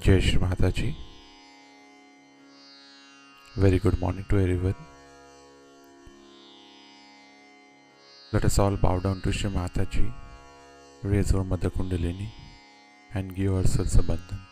Jai Shri Mataji. Very good morning to everyone. Let us all bow down to Shri Mataji, raise our Mother Kundalini and give ourselves a bandhan.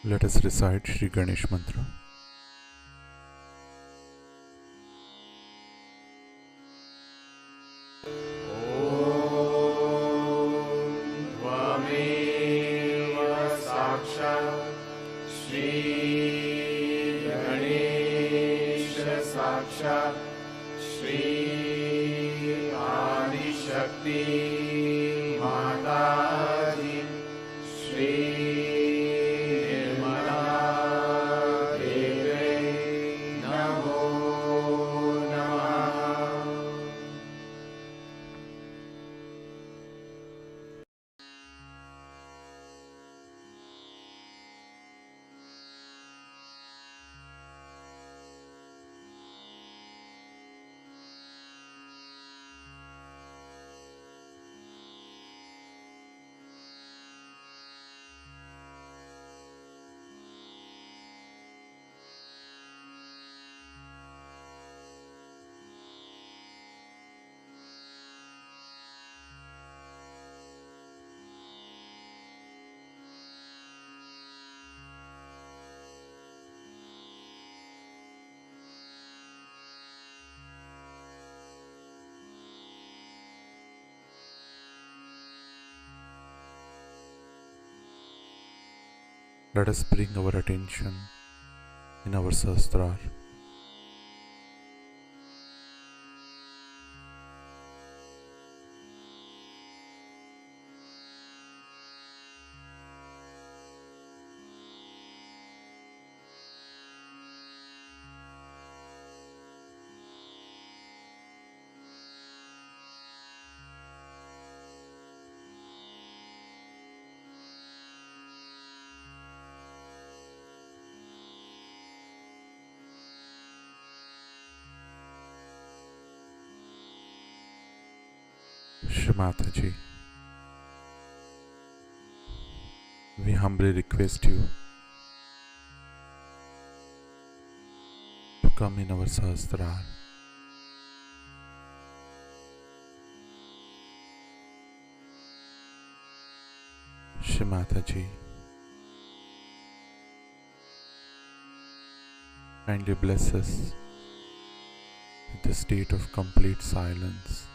Let us recite Shri Ganesh Mantra. Let us bring our attention in our Sahasrara. Shri Mataji, we humbly request you to come in our Sahasrara. Shri Mataji, kindly bless us with a state of complete silence.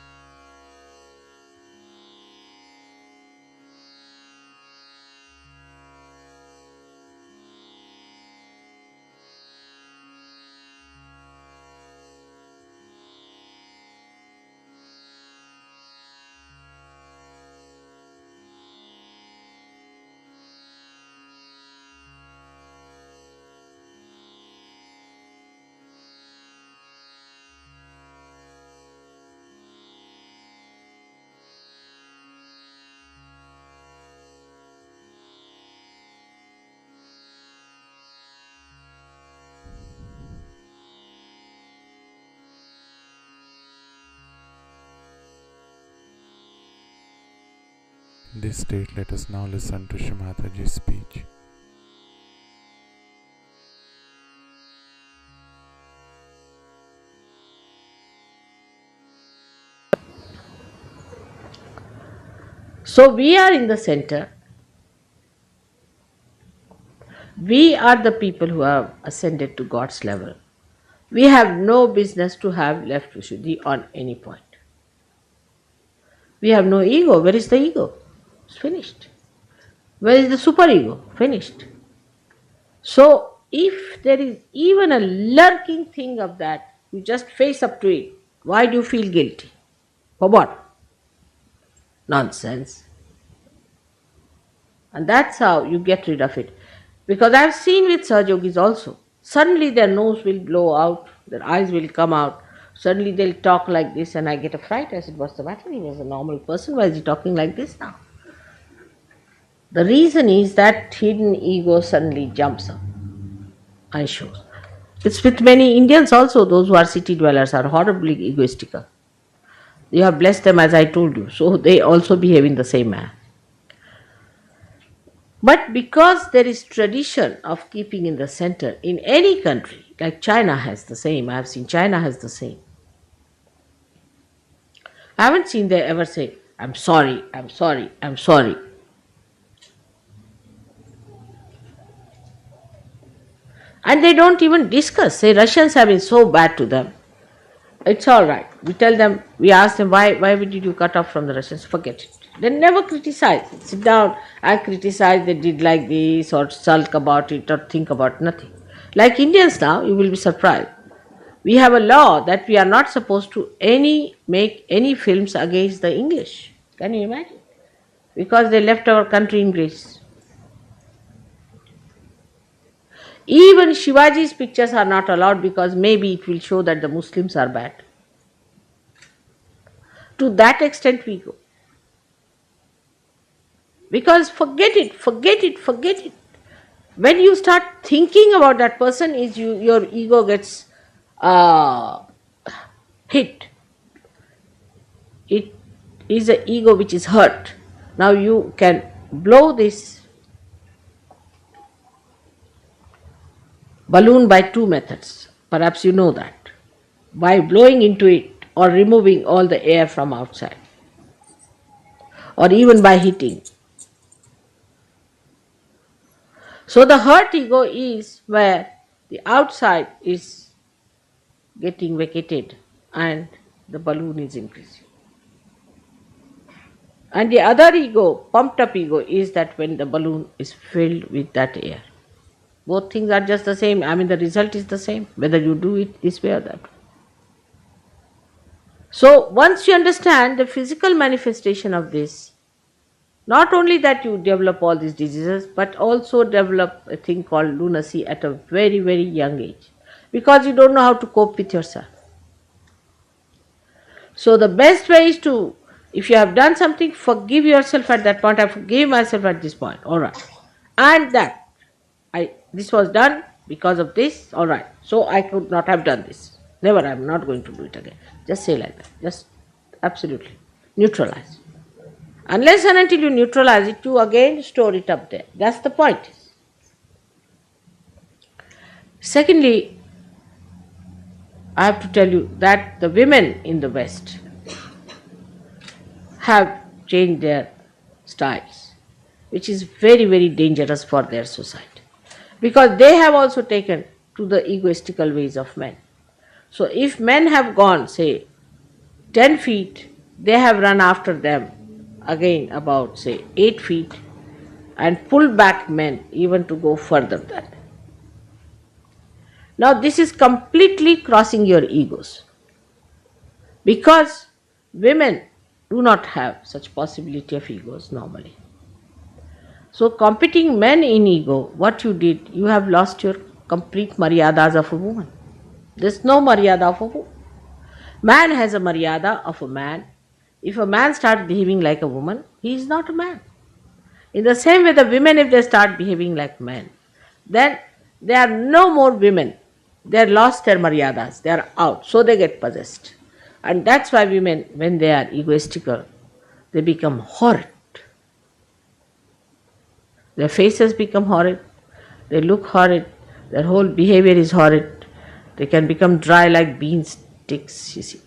In this state, let us now listen to Shri Mataji's speech. So we are in the center. We are the people who have ascended to God's level. We have no business to have left Vishuddhi on any point. We have no ego. Where is the ego? It's finished. Where is the superego? Finished. So if there is even a lurking thing of that, you just face up to it. Why do you feel guilty? For what? Nonsense. And that's how you get rid of it. Because I've seen with Sahaja Yogis also, suddenly their nose will blow out, their eyes will come out, suddenly they'll talk like this, and I get a fright. I said, what's the matter? He was a normal person, why is he talking like this now? The reason is that hidden ego suddenly jumps up and shows. It's with many Indians also, those who are city dwellers are horribly egoistical. You have blessed them as I told you, so they also behave in the same manner. But because there is tradition of keeping in the center in any country, like China has the same, I have seen China has the same. I haven't seen they ever say, I'm sorry, I'm sorry, I'm sorry. And they don't even discuss. Say Russians have been so bad to them. It's all right. We tell them, we ask them, why did you cut off from the Russians? Forget it. They never criticize. Sit down and criticize they did like this or sulk about it or think about nothing. Like Indians now, you will be surprised. We have a law that we are not supposed to make any films against the English. Can you imagine? Because they left our country in grace. Even Shivaji's pictures are not allowed because maybe it will show that the Muslims are bad. To that extent we go. Because forget it. When you start thinking about that person, your ego gets hit. It is an ego which is hurt. Now you can blow this balloon by two methods. Perhaps you know that. By blowing into it or removing all the air from outside. Or even by hitting. So the hurt ego is where the outside is getting vacated and the balloon is increasing. And the other ego, pumped up ego, is that when the balloon is filled with that air. Both things are just the same. I mean, the result is the same, whether you do it this way or that way. So once you understand the physical manifestation of this, not only that you develop all these diseases, but also develop a thing called lunacy at a very, very young age, because you don't know how to cope with yourself. So the best way is to, if you have done something, forgive yourself at that point. I forgave myself at this point, all right. And that, this was done because of this, all right. So I could not have done this. Never, I'm not going to do it again. Just say like that. Just absolutely neutralize. Unless and until you neutralize it, you again store it up there. That's the point. Secondly, I have to tell you that the women in the West have changed their styles, which is very, very dangerous for their society. Because they have also taken to the egoistical ways of men. So if men have gone, say, 10 feet, they have run after them again about, say, 8 feet and pulled back men even to go further than them. Now this is completely crossing your egos, because women do not have such possibility of egos normally. So competing men in ego, what you did, you have lost your complete maryadas of a woman. There's no maryada of a woman. Man has a maryada of a man. If a man starts behaving like a woman, he is not a man. In the same way, the women, if they start behaving like men, then they are no more women. They have lost their maryadas. They are out. So they get possessed. And that's why women, when they are egoistical, they become horrid. Their faces become horrid, they look horrid, their whole behavior is horrid. They can become dry like bean sticks, you see,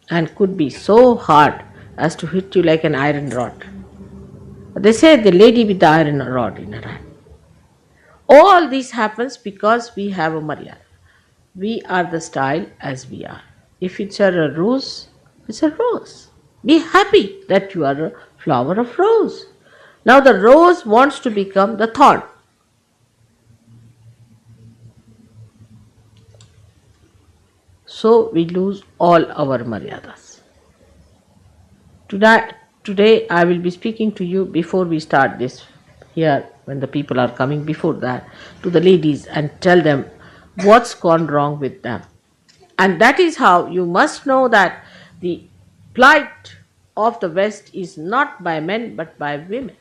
and could be so hard as to hit you like an iron rod. They say the lady with the iron rod in her hand. All this happens because we have a maryada. We are the style as we are. If it's a rose, it's a rose. Be happy that you are a flower of rose. Now the rose wants to become the thorn. So we lose all our maryadas. Today I will be speaking to you before we start this here, when the people are coming, before that, to the ladies and tell them what's gone wrong with them. And that is how you must know that the plight of the West is not by men but by women.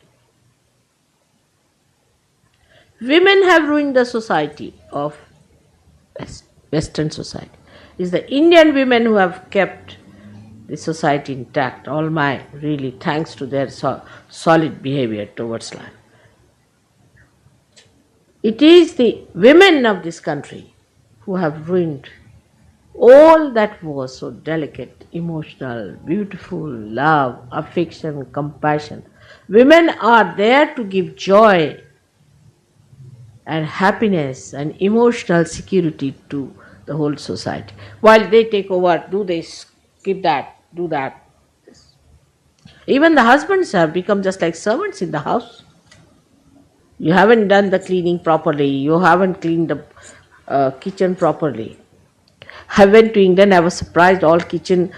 Women have ruined the society of Western society. It's the Indian women who have kept the society intact. All my really thanks to their solid behavior towards life. It is the women of this country who have ruined all that was so delicate, emotional, beautiful, love, affection, compassion. Women are there to give joy and happiness and emotional security to the whole society. While they take over, do this, give that, do that. Even the husbands have become just like servants in the house. You haven't done the cleaning properly, you haven't cleaned the kitchen properly. I went to England, I was surprised, all kitchen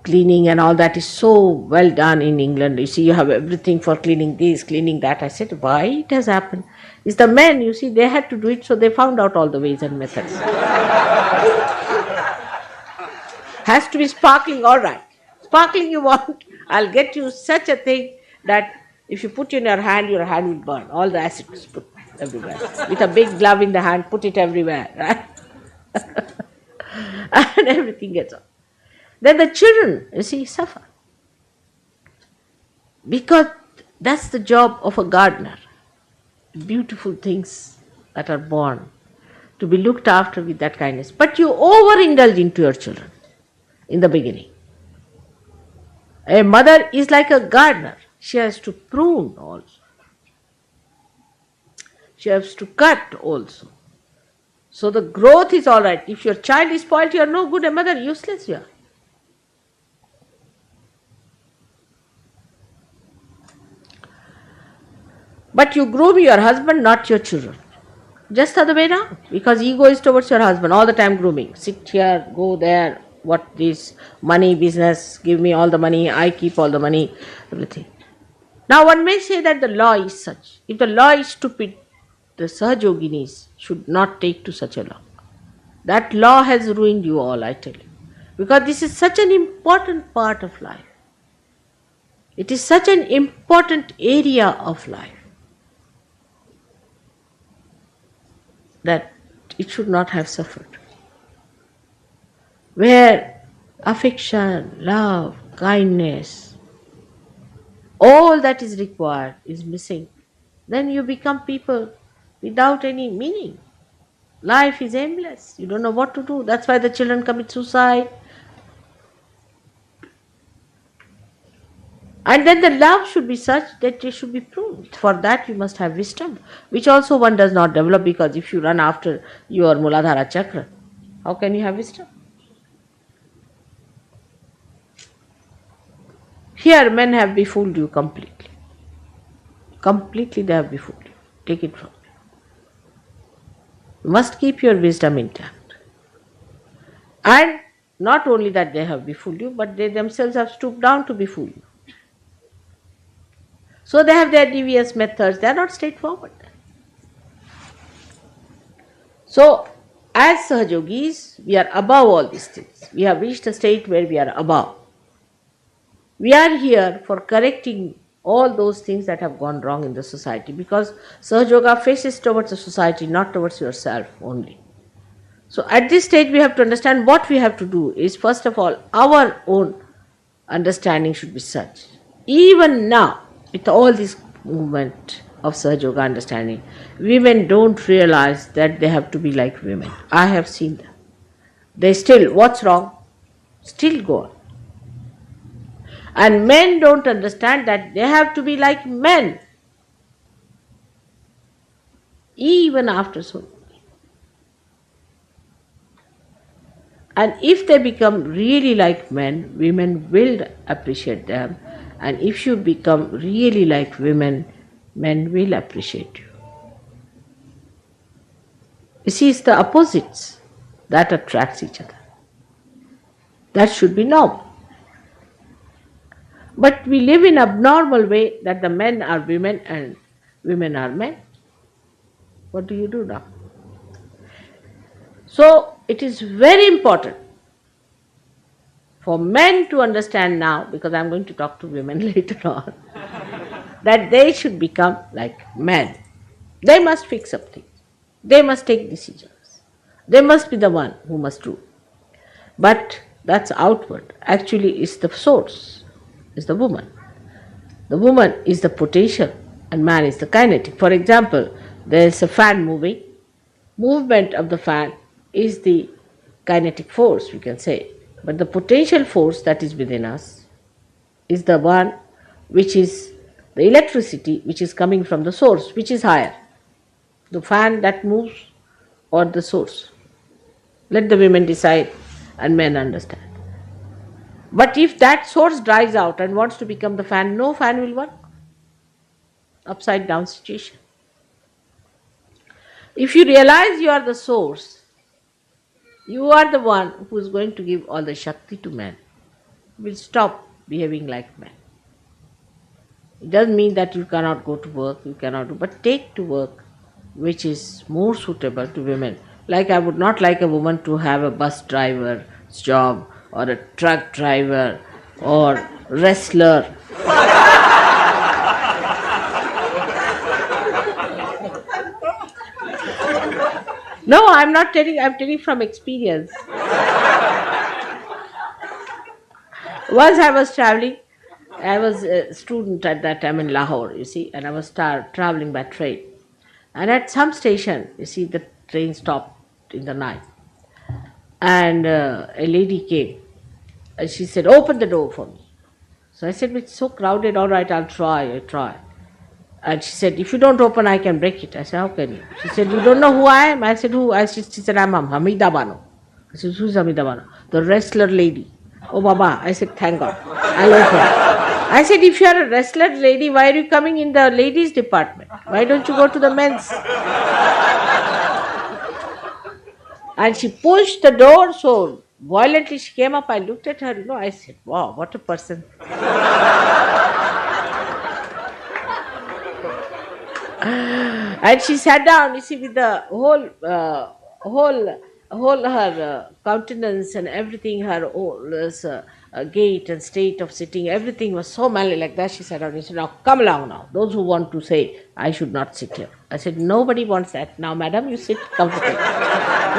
cleaning and all that is so well done in England. You see, you have everything for cleaning this, cleaning that. I said, why it has happened? It's the men, you see, they had to do it, so they found out all the ways and methods. Has to be sparkling, all right. Sparkling you want, I'll get you such a thing that if you put in your hand will burn. All the acid is put everywhere. With a big glove in the hand, put it everywhere, right? And everything gets on. Then the children, you see, suffer. Because that's the job of a gardener. Beautiful things that are born to be looked after with that kindness. But you overindulge into your children in the beginning. A mother is like a gardener. She has to prune also. She has to cut also. So the growth is all right. If your child is spoiled, you are no good a mother, useless you are. But you groom your husband, not your children. Just the other way around. Because ego is towards your husband, all the time grooming. Sit here, go there, what this, money, business, give me all the money, I keep all the money, everything. Now one may say that the law is such. If the law is stupid, the Sahajoginis should not take to such a law. That law has ruined you all, I tell you. Because this is such an important part of life. It is such an important area of life that it should not have suffered. Where affection, love, kindness, all that is required is missing, then you become people without any meaning. Life is aimless. You don't know what to do. That's why the children commit suicide. And then the love should be such that it should be pruned. For that you must have wisdom, which also one does not develop, because if you run after your Muladhara Chakra, how can you have wisdom? Here men have befooled you completely. Completely they have befooled you. Take it from me. You must keep your wisdom intact. And not only that they have befooled you, but they themselves have stooped down to befool you. So they have their devious methods, they are not straightforward. So as Sahajogis, we are above all these things. We have reached a state where we are above. We are here for correcting all those things that have gone wrong in the society, because Sahajoga faces towards the society, not towards yourself only. So at this stage we have to understand what we have to do is, first of all, our own understanding should be such. Even now, with all this movement of Sahaja Yoga understanding, women don't realize that they have to be like women. I have seen them. They still, what's wrong? Still go on. And men don't understand that they have to be like men, even after so many. And if they become really like men, women will appreciate them. And if you become really like women, men will appreciate you. You see, it's the opposites that attracts each other. That should be normal. But we live in abnormal way that the men are women and women are men. What do you do now? So it is very important for men to understand now, because I am going to talk to women later on, that they should become like men. They must fix up things. They must take decisions. They must be the one who must do. But that's outward. Actually, it's the source, is the woman. The woman is the potential and man is the kinetic. For example, there is a fan moving. Movement of the fan is the kinetic force, we can say. But the potential force that is within us is the one which is the electricity which is coming from the source, which is higher. The fan that moves or the source. Let the women decide and men understand. But if that source dries out and wants to become the fan, no fan will work. Upside down situation. If you realize you are the source, you are the one who is going to give all the Shakti to men. You will stop behaving like men. It doesn't mean that you cannot go to work, you cannot do, but take to work which is more suitable to women. Like I would not like a woman to have a bus driver's job or a truck driver or wrestler. No, I'm not telling, I'm telling from experience. Once I was traveling, I was a student at that time in Lahore, you see, and I was traveling by train. And at some station, you see, the train stopped in the night. And a lady came and she said, "Open the door for me." So I said, "It's so crowded, all right, I'll try. And she said, "If you don't open, I can break it." I said, "How can you?" She said, "You don't know who I am?" I said, "Who?" She said, "I'm Hamida Bano." I said, "Who's Hamida Bano?" "The wrestler lady." "Oh, Baba." I said, "Thank God. I'll open." I said, "If you are a wrestler lady, why are you coming in the ladies' department? Why don't you go to the men's?" And she pushed the door so violently, she came up. I looked at her, I said, "Wow, what a person." And she sat down, you see, with the whole her countenance and everything, her whole gait and state of sitting, everything was so manly like that. She sat down and said, "Now come along now. Those who want to say I should not sit here." I said, "Nobody wants that. Now, madam, you sit comfortably.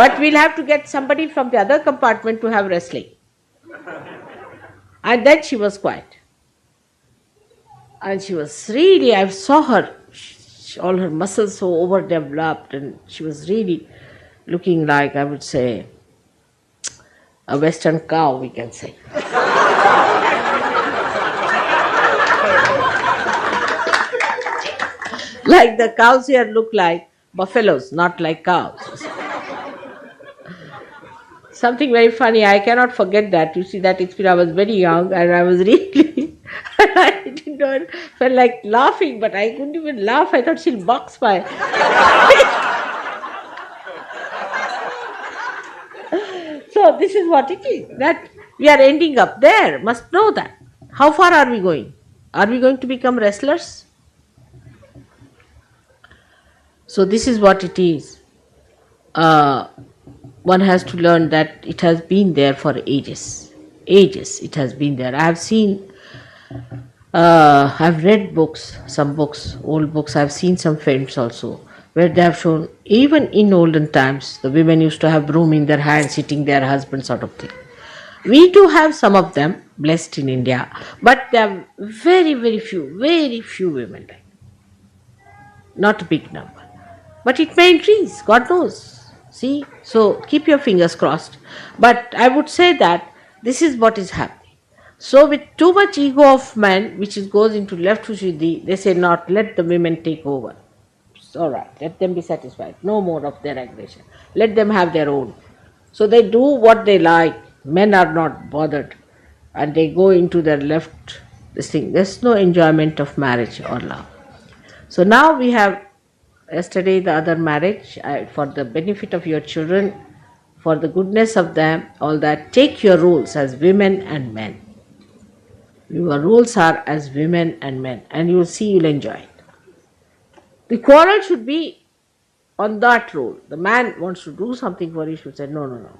But we'll have to get somebody from the other compartment to have wrestling." And then she was quiet. And she was really, I saw her, all her muscles so overdeveloped, and she was really looking like, I would say, a western cow, we can say. Like the cows here look like buffaloes, not like cows. Something very funny, I cannot forget that. You see, that experience, I was very young and I was really, I didn't know, felt like laughing, but I couldn't even laugh. I thought she'll box my. So this is what it is, that we are ending up there, must know that. How far are we going? Are we going to become wrestlers? So this is what it is. One has to learn that it has been there for ages. Ages it has been there. I have seen, I've read books, some books, old books. I've seen some films also, where they have shown, even in olden times, the women used to have broom in their hand, sitting their husband sort of thing. We do have some of them, blessed in India, but there are very, very few women like that. not a big number. But it may increase, God knows. See? So keep your fingers crossed. But I would say that this is what is happening. So with too much ego of men, which goes into left Shuddhi, they say not, let the women take over. It's all right, let them be satisfied. No more of their aggression. Let them have their own. So they do what they like. Men are not bothered. And they go into their left, this thing. There's no enjoyment of marriage or love. So now we have yesterday the other marriage, for the benefit of your children, for the goodness of them, all that. Take your roles as women and men. Your roles are as women and men, and you will see you'll enjoy it. The quarrel should be on that role. The man wants to do something for you, should say, no, no, no.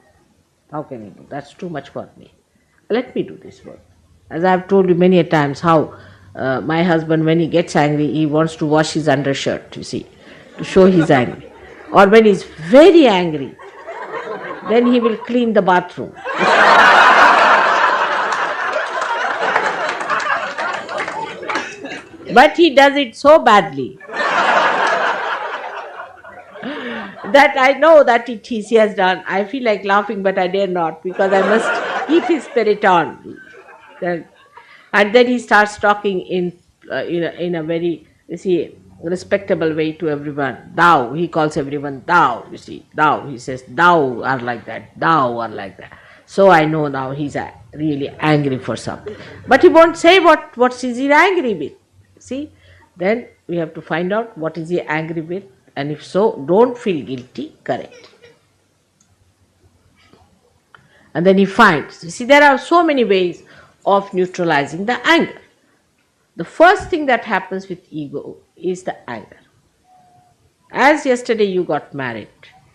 How can you do? That's too much for me. Let me do this work. As I have told you many a times, how my husband, when he gets angry, he wants to wash his undershirt, you see, to show he's angry. Or when he's very angry, then he will clean the bathroom. But he does it so badly that I know that he has done. I feel like laughing, but I dare not, because I must keep his spirit on. And then he starts talking in a very, you see, respectable way to everyone. Thou, he calls everyone thou, you see, thou. He says, thou are like that, thou are like that. So I know now he's really angry for something. But he won't say what is he angry with. See, then we have to find out what is he angry with, and if so, don't feel guilty, correct it. And then he finds, you see, there are so many ways of neutralizing the anger. The first thing that happens with ego is the anger. As yesterday you got married,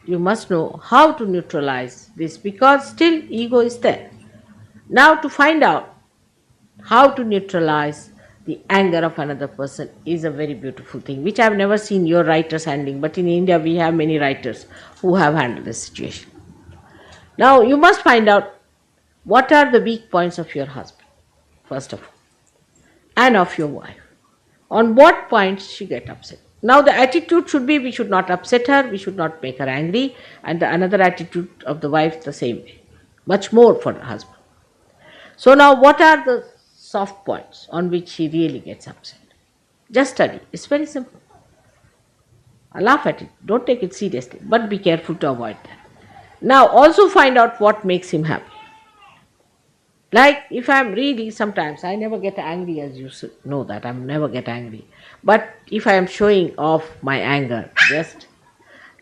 you must know how to neutralize this, because still ego is there. Now to find out how to neutralize the anger of another person is a very beautiful thing, which I have never seen your writers handling, but in India we have many writers who have handled this situation. Now you must find out what are the weak points of your husband, first of all, and of your wife. On what points she get upset. Now the attitude should be, we should not upset her, we should not make her angry, and the another attitude of the wife the same way, much more for the husband. So now what are the soft points on which he really gets upset? Just study. It's very simple. I laugh at it. Don't take it seriously, but be careful to avoid that. Now also find out what makes him happy. Like if I'm really, sometimes I never get angry, as you know that, I never get angry. But if I am showing off my anger, just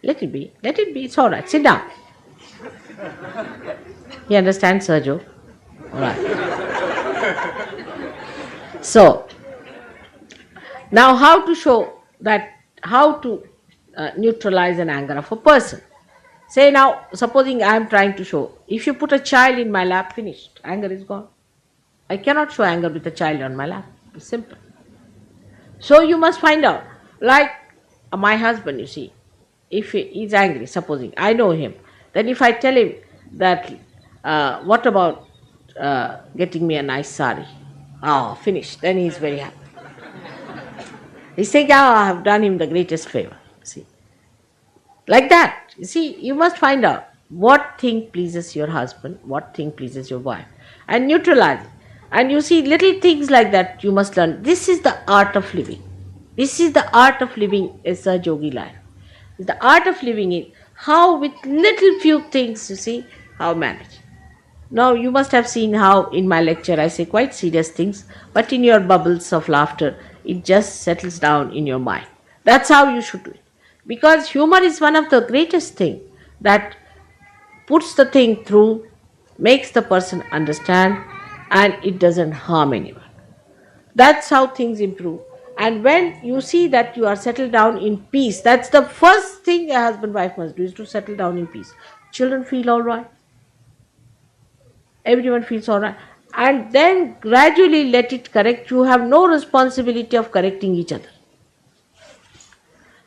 let it be, it's all right. Sit down. You understand, Sergio? All right. So, now how to show that, how to neutralize an anger of a person. Say now, supposing I am trying to show, if you put a child in my lap, finished, anger is gone. I cannot show anger with a child on my lap. It's simple. So you must find out, like my husband, you see, if he is angry, supposing, I know him, then if I tell him that, what about getting me a nice sari? Oh, finished. Then he is very happy. He's saying, I have done him the greatest favor. See, like that. You see, you must find out what thing pleases your husband, what thing pleases your wife, and neutralize it. And you see, little things like that you must learn. This is the art of living. This is the art of living a Sahaja Yogi life. The art of living is how with little few things, you see, how manage. Now you must have seen how in my lecture I say quite serious things, but in your bubbles of laughter, it just settles down in your mind. That's how you should do it. Because humor is one of the greatest things that puts the thing through, makes the person understand, and it doesn't harm anyone. That's how things improve. And when you see that you are settled down in peace, that's the first thing a husband-wife must do, is to settle down in peace. Children feel all right. Everyone feels all right. And then gradually let it correct. You have no responsibility of correcting each other.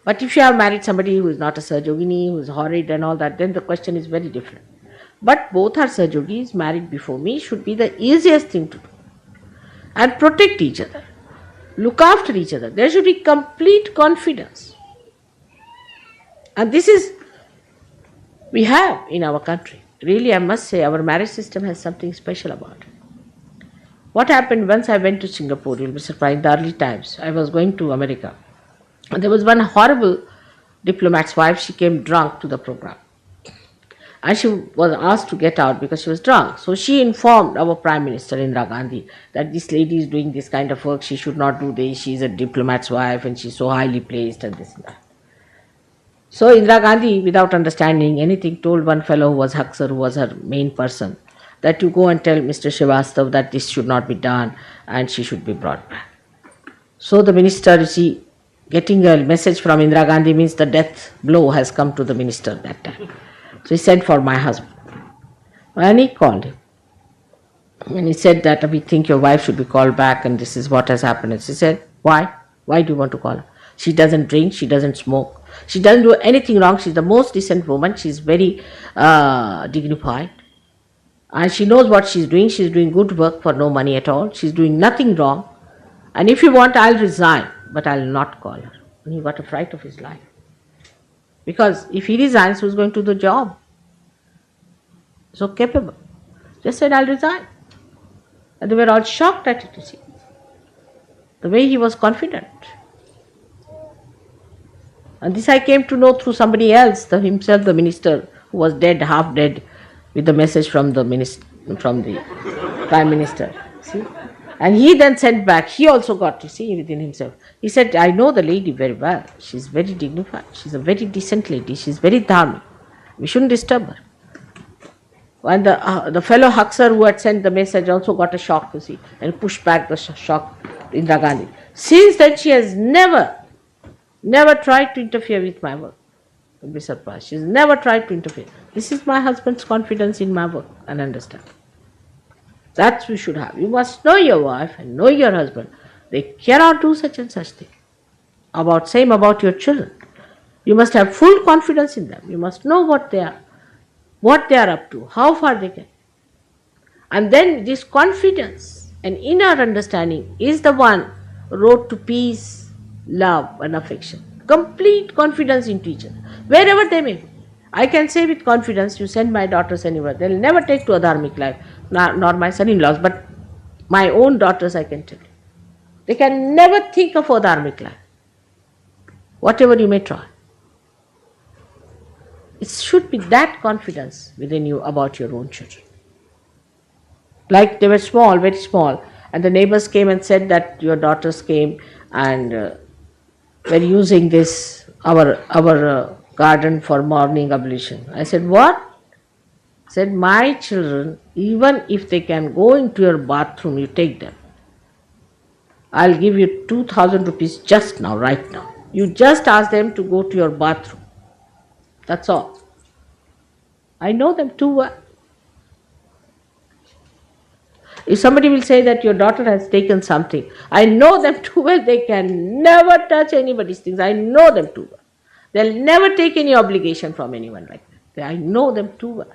But if you have married somebody who is not a Sahaja Yogini, who is horrid and all that, then the question is very different. But both are Sahaja Yogis, married before me, should be the easiest thing to do. And protect each other. Look after each other. There should be complete confidence. And this is we have in our country. Really, I must say, our marriage system has something special about it. What happened once I went to Singapore, you'll be surprised, in the early times, I was going to America. And there was one horrible diplomat's wife, she came drunk to the program. And she was asked to get out because she was drunk. So she informed our Prime Minister Indira Gandhi that this lady is doing this kind of work, she should not do this, she is a diplomat's wife and she's so highly placed and this and that. So Indira Gandhi, without understanding anything, told one fellow who was Haksar, who was her main person, that you go and tell Mr. Srivastav that this should not be done and she should be brought back. So the minister, you see, getting a message from Indira Gandhi means the death blow has come to the minister that time. So he sent for my husband. And he called him. And he said that we think your wife should be called back and this is what has happened. And she said, why? Why do you want to call her? She doesn't drink, she doesn't smoke. She doesn't do anything wrong. She's the most decent woman. She's very dignified. And she knows what she's doing. She's doing good work for no money at all. She's doing nothing wrong. And if you want, I'll resign, but I'll not call her. And he got a fright of his life. Because if he resigns, who's going to do the job? So capable. Just said, I'll resign. And they were all shocked at it, you see. The way he was confident. And this I came to know through somebody else, himself, the minister, who was dead, half dead, with the message from the Prime Minister. See? And he then sent back, he also got to see within himself. He said, I know the lady very well. She's very dignified. She's a very decent lady. She's very dharmic. We shouldn't disturb her. And the fellow Haksar who had sent the message also got a shock, you see, and pushed back the shock to Indira Gandhi. Since then, she has never tried to interfere with my work. You'll be surprised. She's never tried to interfere. This is my husband's confidence in my work and understand. That we should have. You must know your wife and know your husband. They cannot do such and such thing. Same about your children. You must have full confidence in them. You must know what they are up to, how far they can. And then this confidence and inner understanding is the one road to peace, love and affection. Complete confidence into each other, wherever they may be. I can say with confidence, you send my daughters anywhere, they'll never take to a dharmic life, nor my son-in-laws, but my own daughters I can tell you. They can never think of a dharmic life, whatever you may try. It should be that confidence within you about your own children. Like they were small, very small, and the neighbors came and said that your daughters came and were using this, our garden for morning ablution. I said, what? I said, my children, even if they can go into your bathroom, you take them. I'll give you 2,000 rupees just now, right now. You just ask them to go to your bathroom. That's all. I know them too well. If somebody will say that your daughter has taken something, I know them too well. They can never touch anybody's things. I know them too well. They'll never take any obligation from anyone like that. I know them too well.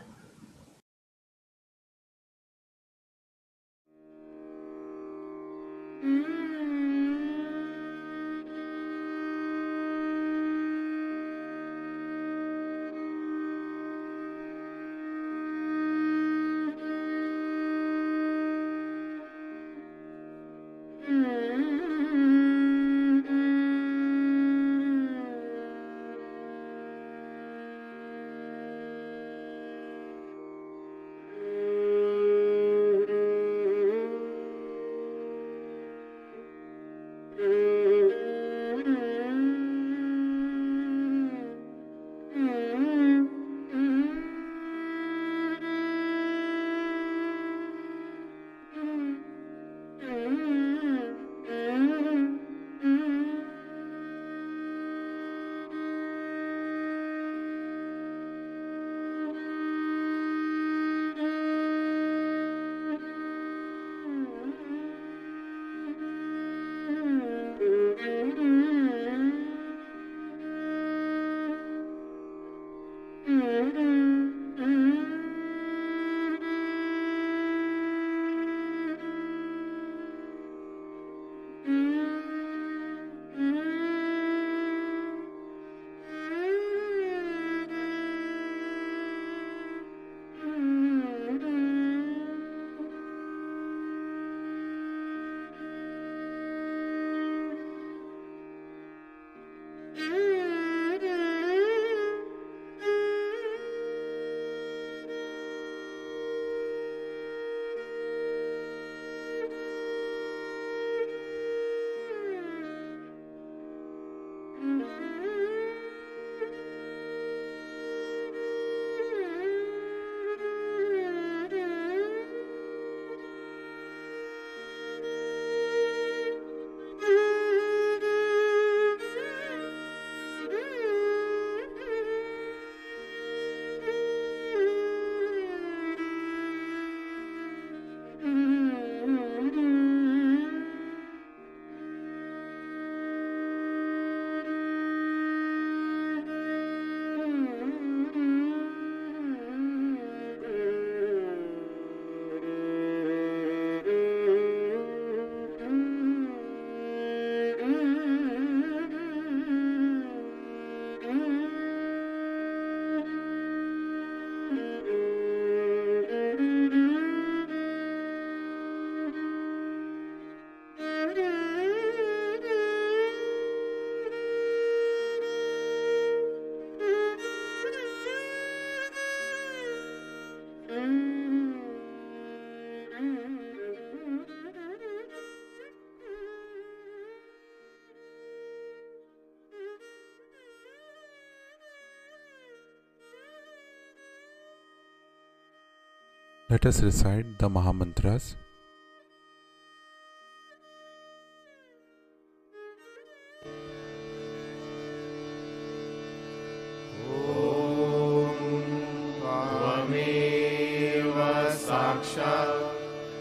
Let us recite the Mahamantras.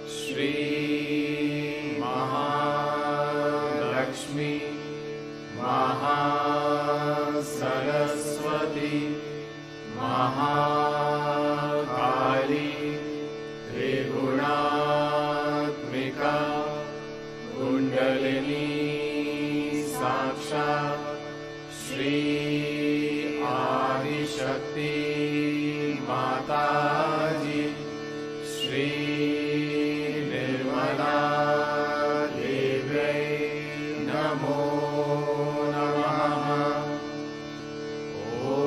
Shri Mahalakshmi Mahasaraswati Mahakali त्रिगुणात्मिका kundalini साक्षात् श्री आदिशक्ति माताजी श्री निर्मला देव्यै नमो नमः। ॐ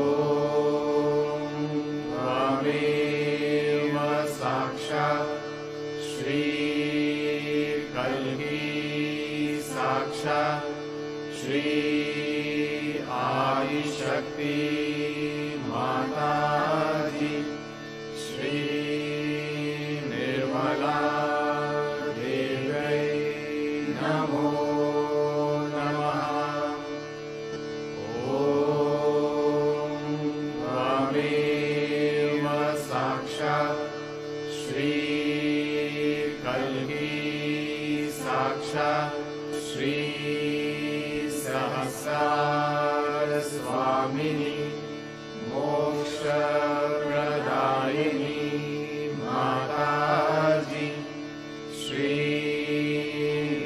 त्वमेव साक्षात् श्री कल्की साक्षात् श्री आदिशक्ति माताजी श्री निर्मला देव्यै नमो नमः। ॐ त्वमेव साक्षात् श्री कल्की साक्षात् श्री सहस्रार स्वामिनी मोक्षप्रदायिनी माताजी श्री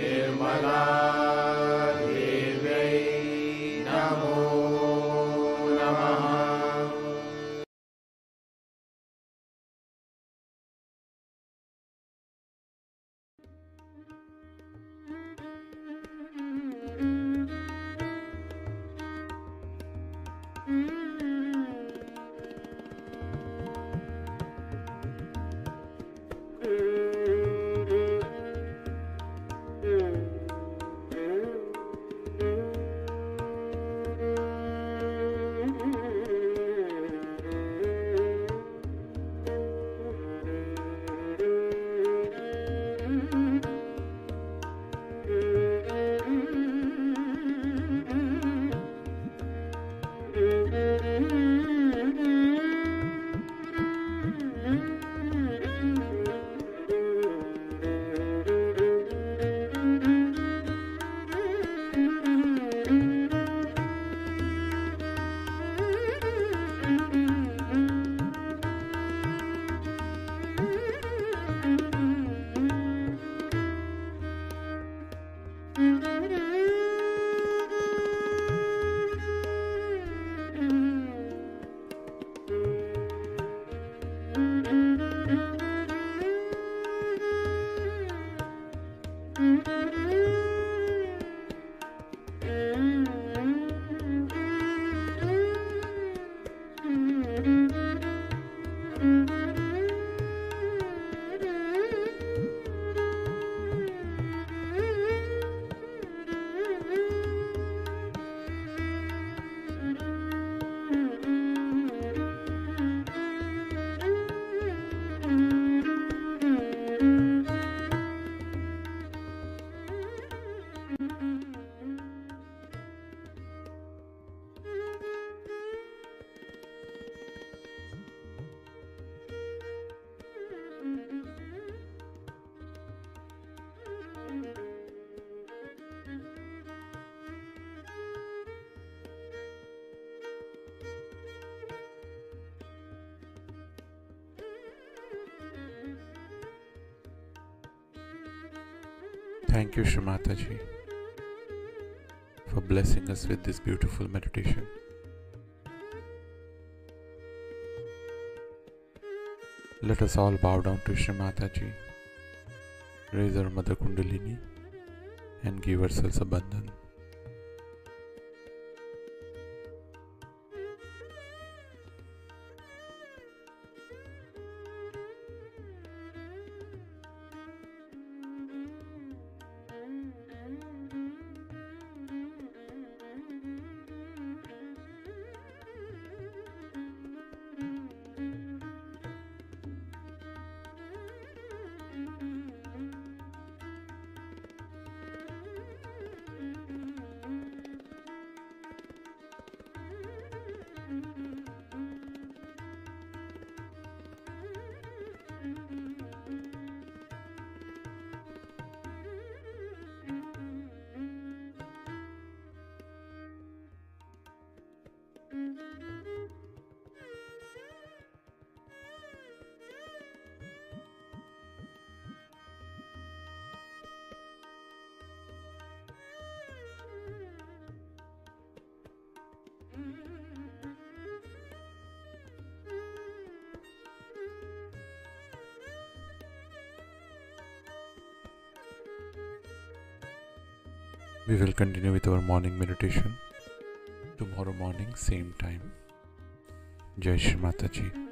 निर्मला देव्यै नमो नमः। Thank you, Shri Mataji, for blessing us with this beautiful meditation. Let us all bow down to Shri Mataji, raise our Mother Kundalini, and give ourselves a bandhan. We will continue with our morning meditation tomorrow morning, same time. Jai Shri Mataji.